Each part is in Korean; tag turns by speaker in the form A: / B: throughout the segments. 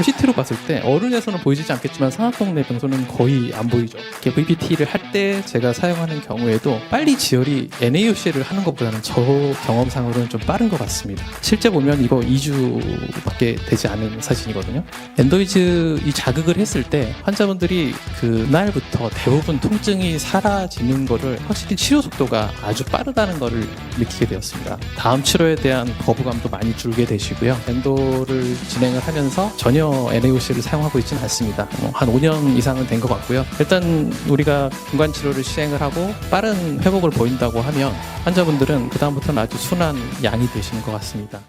A: CT로 봤을 때 어른에서는 보이지 않겠지만 상악동 내 병소는 거의 안 보이죠. 이렇게 VPT를 할 때 제가 사용하는 경우에도 빨리 지혈이 NaOC를 하는 것보다는 저 경험상으로는 좀 빠른 것 같습니다. 실제 보면 이거 2주밖에 되지 않은 사진이거든요. 엔도이즈 이 자극을 했을 때 환자분들이 그날부터 대부분 통증이 사라지는 거를 확실히 치료 속도가 아주 빠르다는 거를 느끼게 되었습니다. 다음 치료에 대한 거부감도 많이 줄게 되시고요. 엔도를 진행을 하면서 전혀 NaOC를 사용하고 있지는 않습니다. 한 5년 이상은 된 것 같고요. 일단 우리가 근관 치료를 시행을 하고 빠른 회복을 보인다고 하면 환자분들은 그다음부터는 아주 순한 양이 되시는 것 같습니다.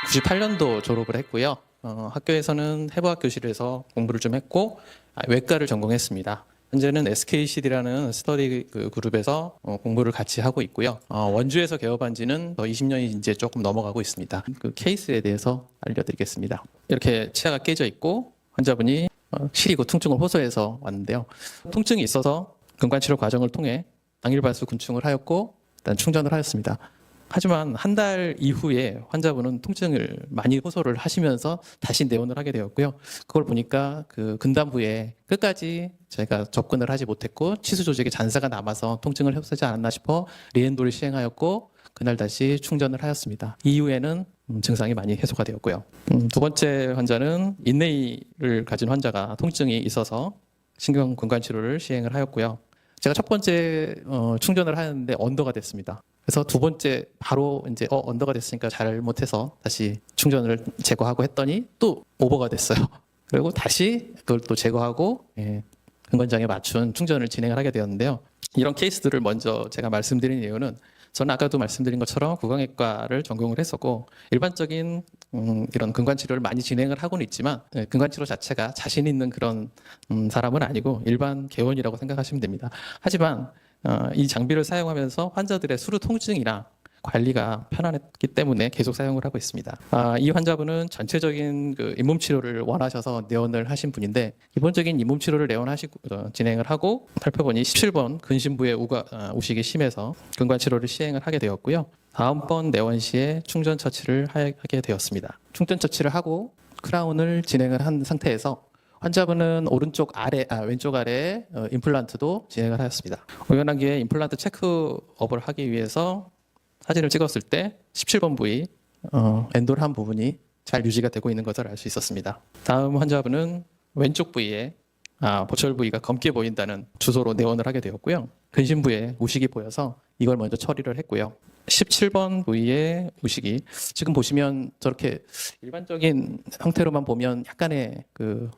A: 98년도 졸업을 했고요. 학교에서는 해부학 교실에서 공부를 좀 했고 외과를 전공했습니다. 현재는 SKCD라는 스터디 그룹에서 공부를 같이 하고 있고요. 원주에서 개업한 지는 20년이 이제 조금 넘어가고 있습니다. 그 케이스에 대해서 알려드리겠습니다. 이렇게 치아가 깨져 있고 환자분이 시리고 통증을 호소해서 왔는데요. 통증이 있어서 근관치료 과정을 통해 당일발수 군충을 하였고 일단 충전을 하였습니다. 하지만 한 달 이후에 환자분은 통증을 많이 호소를 하시면서 다시 내원을 하게 되었고요. 그걸 보니까 그 근단부에 끝까지 제가 접근을 하지 못했고 치수 조직에 잔사가 남아서 통증을 해소하지 않았나 싶어 리엔도를 시행하였고 그날 다시 충전을 하였습니다. 이후에는 증상이 많이 해소가 되었고요. 두 번째 환자는 인네이를 가진 환자가 통증이 있어서 신경 근관 치료를 시행을 하였고요. 제가 첫 번째 충전을 하였는데 언더가 됐습니다. 그래서 두 번째 바로 이제 언더가 됐으니까 잘못해서 다시 충전을 제거하고 했더니 또 오버가 됐어요. 그리고 다시 그걸 또 제거하고 근관장에 맞춘 충전을 진행을 하게 되었는데요. 이런 케이스들을 먼저 제가 말씀드린 이유는 저는 아까도 말씀드린 것처럼 구강외과를 전공을 했었고 일반적인 이런 근관 치료를 많이 진행을 하고는 있지만 근관 치료 자체가 자신 있는 그런 사람은 아니고 일반 개원이라고 생각하시면 됩니다. 하지만 이 장비를 사용하면서 환자들의 수루 통증이나 관리가 편안했기 때문에 계속 사용을 하고 있습니다. 이 환자분은 전체적인 그 잇몸 치료를 원하셔서 내원을 하신 분인데 기본적인 잇몸 치료를 내원하시고 진행을 하고 살펴보니 17번 근심부의 우식이 심해서 근관 치료를 시행을 하게 되었고요. 다음번 내원 시에 충전 처치를 하게 되었습니다. 충전 처치를 하고 크라운을 진행을 한 상태에서 환자분은 왼쪽 아래에 임플란트도 진행을 하였습니다. 우연하게 임플란트 체크업을 하기 위해서 사진을 찍었을 때 17번 부위 엔도를 한 부분이 잘 유지가 되고 있는 것을 알 수 있었습니다. 다음 환자분은 왼쪽 부위에 보철 부위가 검게 보인다는 주소로 내원을 하게 되었고요. 근심 부위에 우식이 보여서 이걸 먼저 처리를 했고요. 17번 부위의 우식이 지금 보시면 저렇게 일반적인 형태로만 보면 약간의 그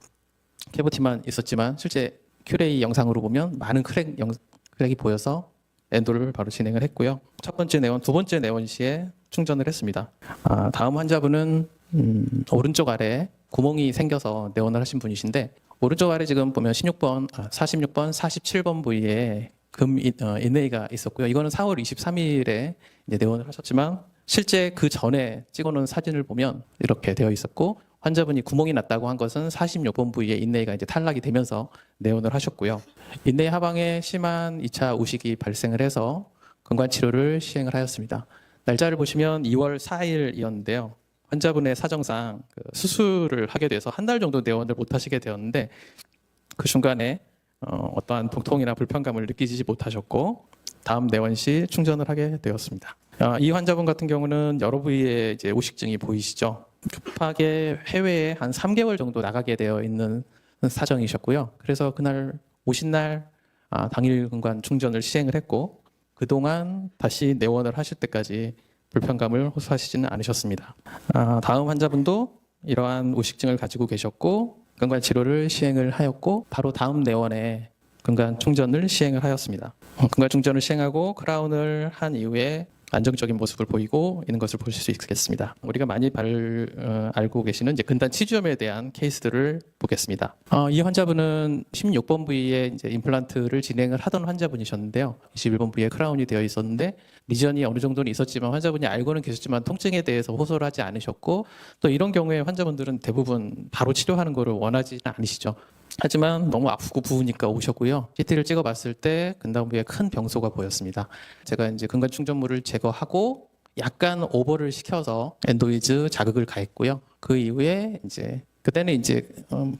A: 캐비티만 있었지만 실제 큐레이 영상으로 보면 많은 크랙이 보여서 엔도를 바로 진행을 했고요. 첫 번째 내원, 두 번째 내원 시에 충전을 했습니다. 다음 환자분은 오른쪽 아래에 구멍이 생겨서 내원을 하신 분이신데 오른쪽 아래 지금 보면 46번, 47번 부위에 인네이가 있었고요. 이거는 4월 23일에 내원을 하셨지만 실제 그 전에 찍어놓은 사진을 보면 이렇게 되어 있었고 환자분이 구멍이 났다고 한 것은 46번 부위에 인네이가 이제 탈락이 되면서 내원을 하셨고요. 인네이 하방에 심한 2차 우식이 발생을 해서 근관 치료를 시행을 하였습니다. 날짜를 보시면 2월 4일이었는데요. 환자분의 사정상 수술을 하게 돼서 한 달 정도 내원을 못 하시게 되었는데 그 중간에 어떠한 통통이나 불편감을 느끼지 못하셨고 다음 내원 시 충전을 하게 되었습니다. 이 환자분 같은 경우는 여러 부위에 이제 우식증이 보이시죠. 급하게 해외에 한 3개월 정도 나가게 되어 있는 사정이셨고요. 그래서 그날 오신 날 당일 근관 충전을 시행을 했고 그동안 다시 내원을 하실 때까지 불편감을 호소하시지는 않으셨습니다. 다음 환자분도 이러한 우식증을 가지고 계셨고 근관 치료를 시행을 하였고 바로 다음 내원에 근관 충전을 시행을 하였습니다. 근관 충전을 시행하고 크라운을 한 이후에 안정적인 모습을 보이고 있는 것을 보실 수 있겠습니다. 우리가 많이 알고 계시는 이제 근단 치주염에 대한 케이스들을 보겠습니다. 이 환자분은 16번 부위에 이제 임플란트를 진행을 하던 환자분이셨는데요. 21번 부위에 크라운이 되어 있었는데 리전이 어느 정도는 있었지만 환자분이 알고는 계셨지만 통증에 대해서 호소를 하지 않으셨고 또 이런 경우에 환자분들은 대부분 바로 치료하는 것을 원하지는 않으시죠. 하지만 너무 아프고 부으니까 오셨고요. CT를 찍어봤을 때 근단부에 큰 병소가 보였습니다. 제가 이제 근관 충전물을 제거하고 약간 오버를 시켜서 엔도이즈 자극을 가했고요. 그 이후에 이제 그때는 이제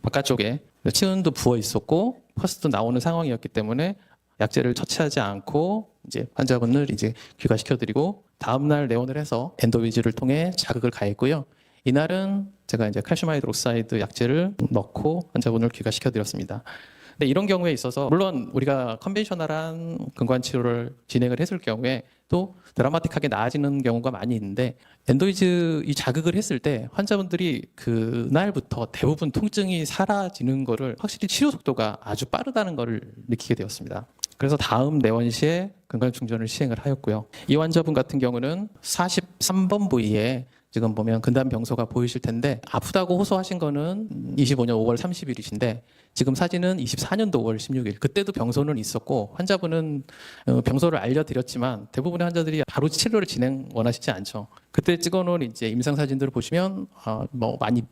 A: 바깥쪽에 치은도 부어 있었고 퍼스도 나오는 상황이었기 때문에 약제를 처치하지 않고 이제 환자분을 이제 귀가시켜드리고 다음날 내원을 해서 엔도이즈를 통해 자극을 가했고요. 이날은 제가 이제 칼슘 하이드록사이드 약제를 넣고 환자분을 귀가시켜드렸습니다. 근데 이런 경우에 있어서 물론 우리가 컨벤셔널한 근관 치료를 진행을 했을 경우에 또 드라마틱하게 나아지는 경우가 많이 있는데 엔도이즈 이 자극을 했을 때 환자분들이 그날부터 대부분 통증이 사라지는 거를 확실히 치료 속도가 아주 빠르다는 것을 느끼게 되었습니다. 그래서 다음 내원 시에 근관 충전을 시행을 하였고요. 이 환자분 같은 경우는 43번 부위에 지금 보면 근단 병소가 보이실 텐데 아프다고 호소하신 거는 25년 5월 30일이신데 지금 사진은 24년도 5월 16일. 그때도 병소는 있었고 환자분은 병소를 알려드렸지만 대부분의 환자들이 바로 치료를 진행 원하시지 않죠. 그때 찍어놓은 이제 임상 사진들을 보시면 뭐 많이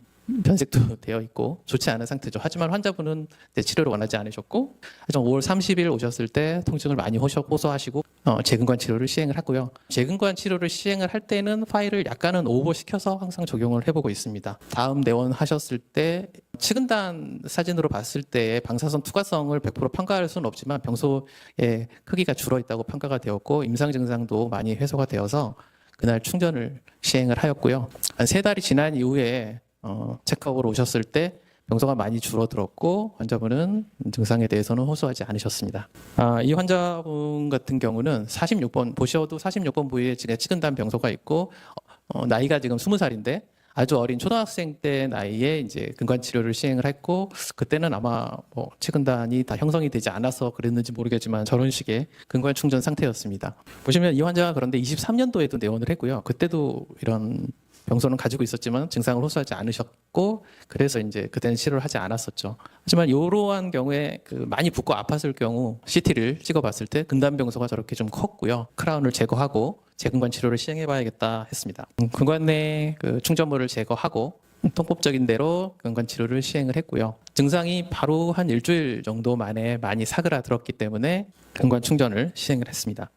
A: 변색도 되어 있고 좋지 않은 상태죠. 하지만 환자분은 치료를 원하지 않으셨고 하지만 5월 30일 오셨을 때 통증을 많이 호소하시고 재근관 치료를 시행을 하고요. 재근관 치료를 시행을 할 때는 파일을 약간은 오버시켜서 항상 적용을 해보고 있습니다. 다음 내원하셨을 때 치근단 사진으로 봤을 때의 방사선 투과성을 100% 평가할 수는 없지만 병소의 크기가 줄어있다고 평가가 되었고 임상 증상도 많이 해소가 되어서 그날 충전을 시행을 하였고요. 한 3달이 지난 이후에 체크업으로 오셨을 때 병소가 많이 줄어들었고 환자분은 증상에 대해서는 호소하지 않으셨습니다. 이 환자분 같은 경우는 46번 보셔도 46번 부위에 지금 치근단 병소가 있고 나이가 지금 20살인데 아주 어린 초등학생 때 나이에 이제 근관 치료를 시행을 했고 그때는 아마 뭐 치근단이 다 형성이 되지 않아서 그랬는지 모르겠지만 저런 식의 근관 충전 상태였습니다. 보시면 이 환자가 그런데 23년도에도 내원을 했고요. 그때도 이런 병소는 가지고 있었지만 증상을 호소하지 않으셨고 그래서 이제 그때는 치료를 하지 않았었죠. 하지만 이러한 경우에 많이 붓고 아팠을 경우 CT를 찍어봤을 때 근단 병소가 저렇게 좀 컸고요. 크라운을 제거하고 재근관 치료를 시행해봐야겠다 했습니다. 근관 내 충전물을 제거하고 통법적인 대로 근관 치료를 시행을 했고요. 증상이 바로 한 일주일 정도 만에 많이 사그라들었기 때문에 근관 충전을 시행을 했습니다.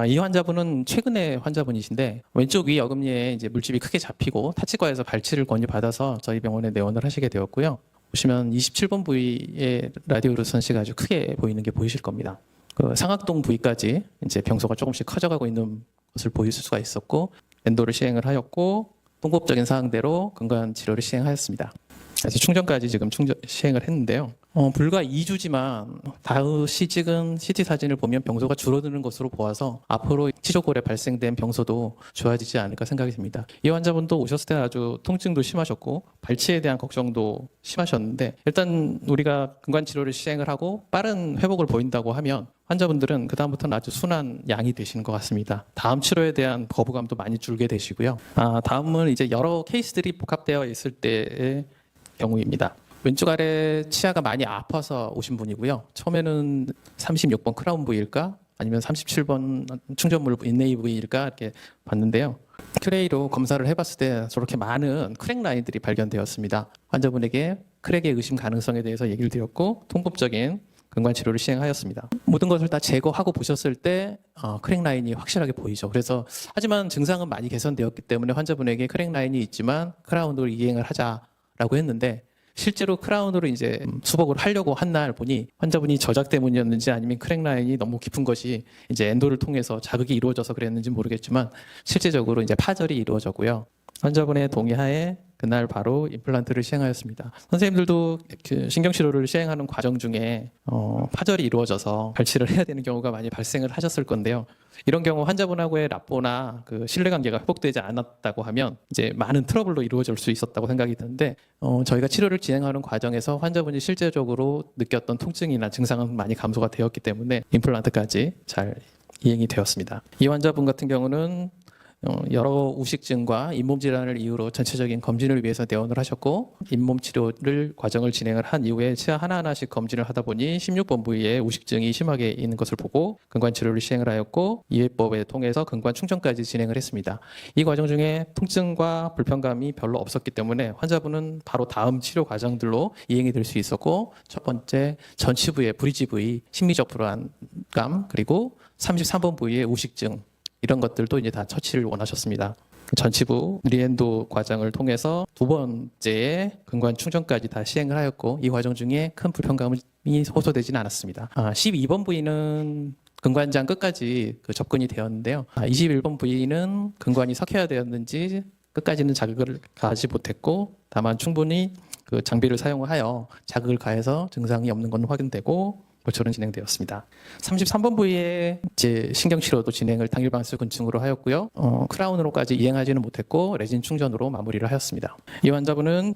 A: 이 환자분은 최근의 환자분이신데 왼쪽 위 어금니에 이제 물집이 크게 잡히고 타치과에서 발치를 권유받아서 저희 병원에 내원을 하시게 되었고요. 보시면 27번 부위에 라디오르선시가 아주 크게 보이는 게 보이실 겁니다. 상악동 부위까지 이제 병소가 조금씩 커져가고 있는 것을 보실 수가 있었고 엔도를 시행을 하였고 통법적인 사항대로 근관 치료를 시행하였습니다. 그래서 충전까지 지금 시행을 했는데요. 불과 2주지만 다시 찍은 CT 사진을 보면 병소가 줄어드는 것으로 보아서 앞으로 치조골에 발생된 병소도 좋아지지 않을까 생각이 듭니다. 이 환자분도 오셨을 때 아주 통증도 심하셨고 발치에 대한 걱정도 심하셨는데 일단 우리가 근관 치료를 시행을 하고 빠른 회복을 보인다고 하면 환자분들은 그다음부터는 아주 순한 양이 되시는 것 같습니다. 다음 치료에 대한 거부감도 많이 줄게 되시고요. 다음은 이제 여러 케이스들이 복합되어 있을 때의 경우입니다. 왼쪽 아래 치아가 많이 아파서 오신 분이고요. 처음에는 36번 크라운 부위일까 아니면 37번 충전물 인레이 부위일까 이렇게 봤는데요. 큐레이로 검사를 해봤을 때 저렇게 많은 크랙 라인들이 발견되었습니다. 환자분에게 크랙의 의심 가능성에 대해서 얘기를 드렸고 통법적인 근관 치료를 시행하였습니다. 모든 것을 다 제거하고 보셨을 때 크랙 라인이 확실하게 보이죠. 그래서 하지만 증상은 많이 개선되었기 때문에 환자분에게 크랙 라인이 있지만 크라운으로 이행을 하자라고 했는데 실제로 크라운으로 이제 수복을 하려고 한 날 보니 환자분이 저작 때문이었는지 아니면 크랙 라인이 너무 깊은 것이 이제 엔도를 통해서 자극이 이루어져서 그랬는지 모르겠지만 실제적으로 이제 파절이 이루어졌고요. 환자분의 동의하에 그날 바로 임플란트를 시행하였습니다. 선생님들도 신경치료를 시행하는 과정 중에 파절이 이루어져서 발치를 해야 되는 경우가 많이 발생을 하셨을 건데요. 이런 경우 환자분하고의 라포나 신뢰관계가 회복되지 않았다고 하면 이제 많은 트러블로 이루어질 수 있었다고 생각이 드는데 저희가 치료를 진행하는 과정에서 환자분이 실제적으로 느꼈던 통증이나 증상은 많이 감소가 되었기 때문에 임플란트까지 잘 이행이 되었습니다. 이 환자분 같은 경우는 여러 우식증과 잇몸 질환을 이유로 전체적인 검진을 위해서 내원을 하셨고 잇몸 치료를 과정을 진행을 한 이후에 치아 하나하나씩 검진을 하다 보니 16번 부위에 우식증이 심하게 있는 것을 보고 근관 치료를 시행을 하였고 이해법에 통해서 근관 충전까지 진행을 했습니다. 이 과정 중에 통증과 불편감이 별로 없었기 때문에 환자분은 바로 다음 치료 과정들로 이행이 될 수 있었고 첫 번째 전치 부의 브리지 부위 심미적 불안감 그리고 33번 부위의 우식증 이런 것들도 이제 다 처치를 원하셨습니다. 전치부 리엔도 과정을 통해서 두 번째 근관 충전까지 다 시행을 하였고 이 과정 중에 큰 불편감이 호소되지는 않았습니다. 12번 부위는 근관장 끝까지 접근이 되었는데요. 21번 부위는 근관이 석회화 되었는지 끝까지는 자극을 가하지 못했고 다만 충분히 그 장비를 사용하여 자극을 가해서 증상이 없는 건 확인되고 고철은 진행되었습니다. 33번 부위에 이제 신경치료도 진행을 당일방수근증으로 하였고요. 크라운으로까지 이행하지는 못했고 레진 충전으로 마무리를 하였습니다. 이 환자분은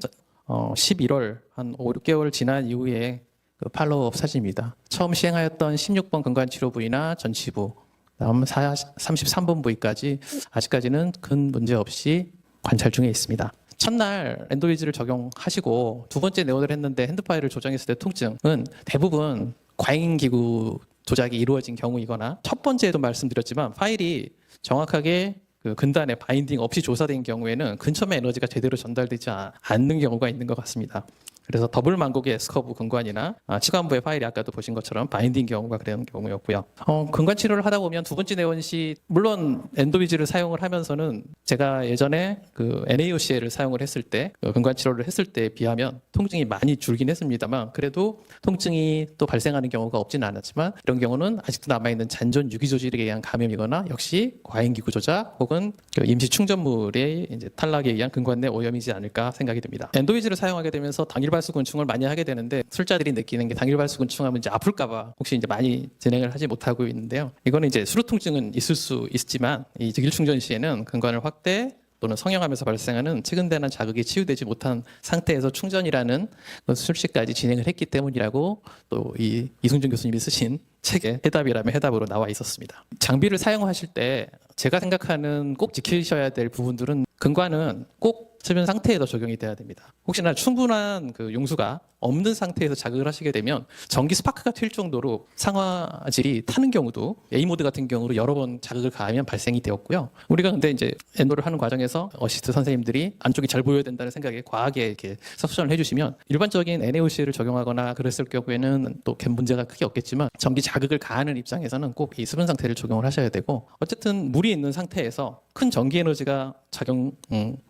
A: 11월 한 5, 6개월 지난 이후에 그 팔로우업 사진입니다. 처음 시행하였던 16번 근관치료 부위나 전치부, 다음 33번 부위까지 아직까지는 큰 문제 없이 관찰 중에 있습니다. 첫날 엔도이즈를 적용하시고 두 번째 내원을 했는데 핸드파일을 조정했을 때 통증은 대부분 과잉기구 조작이 이루어진 경우이거나 첫 번째에도 말씀드렸지만 파일이 정확하게 그 근단에 바인딩 없이 조사된 경우에는 근처의 에너지가 제대로 전달되지 않는 경우가 있는 것 같습니다. 그래서 더블 만곡의 S커브 근관이나 치관부의 파일이 아까도 보신 것처럼 바인딩 경우가 그런 경우였고요. 근관 치료를 하다 보면 두 번째 내원 시 물론 엔도비즈를 사용을 하면서는 제가 예전에 그 NaOCL을 사용을 했을 때 근관 치료를 했을 때에 비하면 통증이 많이 줄긴 했습니다만 그래도 통증이 또 발생하는 경우가 없지는 않았지만 이런 경우는 아직도 남아있는 잔존 유기조직에 의한 감염이거나 역시 과잉기구 조작 혹은 임시 충전물의 이제 탈락에 의한 근관 내 오염이지 않을까 생각이 듭니다. 엔도비즈를 사용하게 되면서 당일발수근충을 많이 하게 되는데 술자들이 느끼는 게 당일발수근충하면 이제 아플까봐 혹시 이제 많이 진행을 하지 못하고 있는데요. 이거는 이제 수루 통증은 있을 수 있지만 이 즉일충전 시에는 근관을 확대 또는 성형하면서 발생하는 측은대나 자극이 치유되지 못한 상태에서 충전이라는 술식까지 진행을 했기 때문이라고 또 이 이승준 교수님이 쓰신 책에 해답이라면 해답으로 나와 있었습니다. 장비를 사용하실 때 제가 생각하는 꼭 지키셔야 될 부분들은 근관은 꼭 수면 상태에서 적용이 돼야 됩니다. 혹시나 충분한 그 용수가 없는 상태에서 자극을 하시게 되면 전기 스파크가 튈 정도로 상화질이 타는 경우도 A모드 같은 경우로 여러 번 자극을 가하면 발생이 되었고요. 우리가 근데 이제 엔도를 하는 과정에서 어시스트 선생님들이 안쪽이 잘 보여야 된다는 생각에 과하게 이렇게 석션을 해주시면 일반적인 NaOC를 적용하거나 그랬을 경우에는 또 문제가 크게 없겠지만 전기 자극을 가하는 입장에서는 꼭 이 수면 상태를 적용을 하셔야 되고 어쨌든 물이 있는 상태에서 큰 전기 에너지가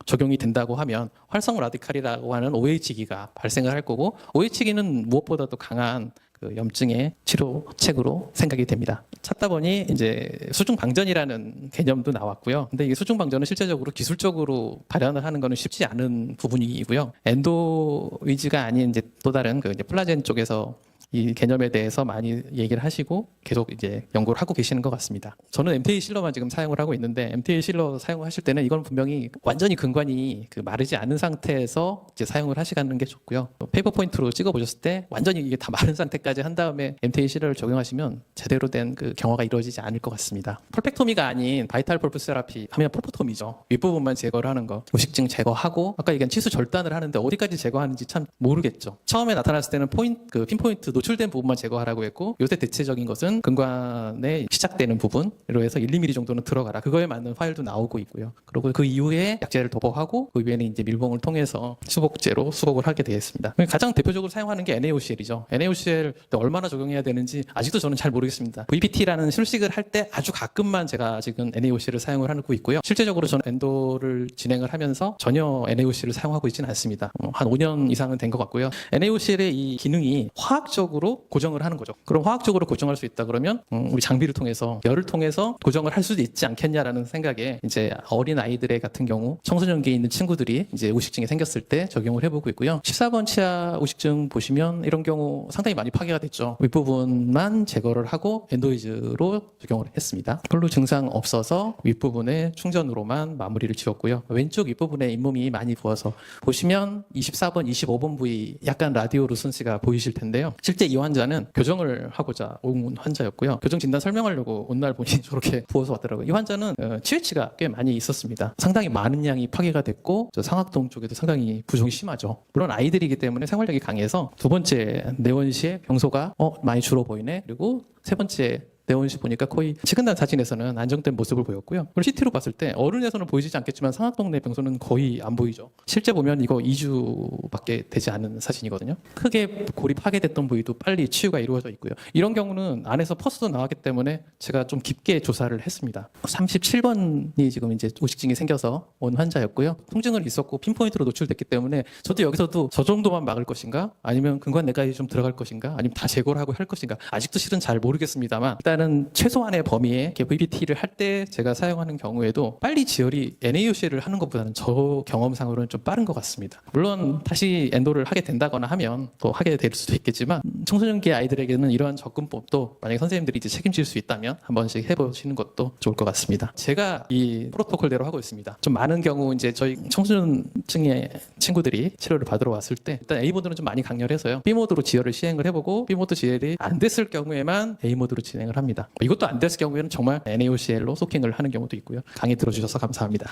A: 적용이 된다고 하면 활성 라디칼이라고 하는 OH기가 발생을 할 거고 OH기는 무엇보다도 강한 그 염증의 치료책으로 생각이 됩니다. 찾다 보니 이제 수중 방전이라는 개념도 나왔고요. 근데 이 수중 방전은 실제적으로 기술적으로 발현을 하는 것은 쉽지 않은 부분이고요. 엔도 위즈가 아닌 이제 또 다른 그 이제 플라젠 쪽에서 이 개념에 대해서 많이 얘기를 하시고 계속 이제 연구를 하고 계시는 것 같습니다. 저는 MTA 실러만 지금 사용을 하고 있는데 MTA 실러 사용하실 때는 이건 분명히 완전히 근관이 그 마르지 않은 상태에서 이제 사용을 하시는 게 좋고요. 페이퍼 포인트로 찍어 보셨을 때 완전히 이게 다 마른 상태까지 한 다음에 MTA 실러를 적용하시면 제대로 된 그 경화가 이루어지지 않을 것 같습니다. 펄펙토미가 아닌 바이탈 펄프스 세라피 하면 펄포토미죠. 윗부분만 제거를 하는 거. 우식증 제거하고 아까 얘기한 치수 절단을 하는데 어디까지 제거하는지 참 모르겠죠. 처음에 나타났을 때는 핀포인트 노출된 부분만 제거하라고 했고 요새 대체적인 것은 근관에 시작되는 부분으로 해서 1~2mm 정도는 들어가라. 그거에 맞는 파일도 나오고 있고요. 그리고 그 이후에 약제를 도포하고 그 위에는 이제 밀봉을 통해서 수복제로 수복을 하게 되겠습니다. 가장 대표적으로 사용하는 게 NaOCL이죠. NaOCL 얼마나 적용해야 되는지 아직도 저는 잘 모르겠습니다. VPT라는 술식을 할 때 아주 가끔만 제가 지금 NaOCL을 사용을 하고 있고요. 실제적으로 저는 엔도를 진행을 하면서 전혀 NaOCL을 사용하고 있지는 않습니다. 한 5년 이상은 된 것 같고요. NaOCL의 이 기능이 화학적으로 고정을 하는 거죠. 그럼 화학적으로 고정할 수 있다 그러면 우리 장비를 통해서 열을 통해서 고정을 할 수도 있지 않겠냐라는 생각에 이제 어린 아이들의 같은 경우 청소년기에 있는 친구들이 이제 우식증이 생겼을 때 적용을 해보고 있고요. 14번 치아 우식증 보시면 이런 경우 상당히 많이 파괴가 됐죠. 윗부분만 제거를 하고 엔도이즈로 적용을 했습니다. 별로 증상 없어서 윗부분에 충전으로만 마무리를 지었고요. 왼쪽 윗부분에 잇몸이 많이 부어서 보시면 24번, 25번 부위 약간 라디오 루선스가 보이실 텐데요. 실제 이 환자는 교정을 하고자 온 환자였고요. 교정 진단 설명하려고 온 날 보니 저렇게 부어서 왔더라고요. 이 환자는 치유치가 꽤 많이 있었습니다. 상당히 많은 양이 파괴가 됐고 상악동 쪽에도 상당히 부종이 심하죠. 물론 아이들이기 때문에 생활력이 강해서 두 번째 내원 시에 병소가 많이 줄어 보이네. 그리고 세 번째 네온시 보니까 거의 찍은단 사진에서는 안정된 모습을 보였고요. 그리고 CT로 봤을 때 어른에서는 보이지 않겠지만 상악동 내 병소는 거의 안 보이죠. 실제 보면 이거 2주밖에 되지 않은 사진이거든요. 크게 골이 파괴됐던 부위도 빨리 치유가 이루어져 있고요. 이런 경우는 안에서 퍼스도 나왔기 때문에 제가 좀 깊게 조사를 했습니다. 37번이 지금 이제 오식증이 생겨서 온 환자였고요. 통증은 있었고 핀포인트로 노출됐기 때문에 저도 여기서도 저 정도만 막을 것인가? 아니면 근관 내과에 좀 들어갈 것인가? 아니면 다 제거를 하고 할 것인가? 아직도 실은 잘 모르겠습니다만 일단은 최소한의 범위에 VBT를 할 때 제가 사용하는 경우에도 빨리 지혈이 NaOCL을 하는 것보다는 저 경험상으로는 좀 빠른 것 같습니다. 물론 다시 엔도를 하게 된다거나 하면 또 하게 될 수도 있겠지만 청소년기 아이들에게는 이러한 접근법도 만약에 선생님들이 이제 책임질 수 있다면 한 번씩 해보시는 것도 좋을 것 같습니다. 제가 이 프로토콜대로 하고 있습니다. 좀 많은 경우 이제 저희 청소년층의 친구들이 치료를 받으러 왔을 때 일단 A모드는 좀 많이 강렬해서요. B모드로 지혈을 시행을 해보고 B모드 지혈이 안 됐을 경우에만 A모드로 진행을 합니다. 이것도 안 됐을 경우에는 정말 NaOCL로 소킹을 하는 경우도 있고요. 강의 들어주셔서 감사합니다.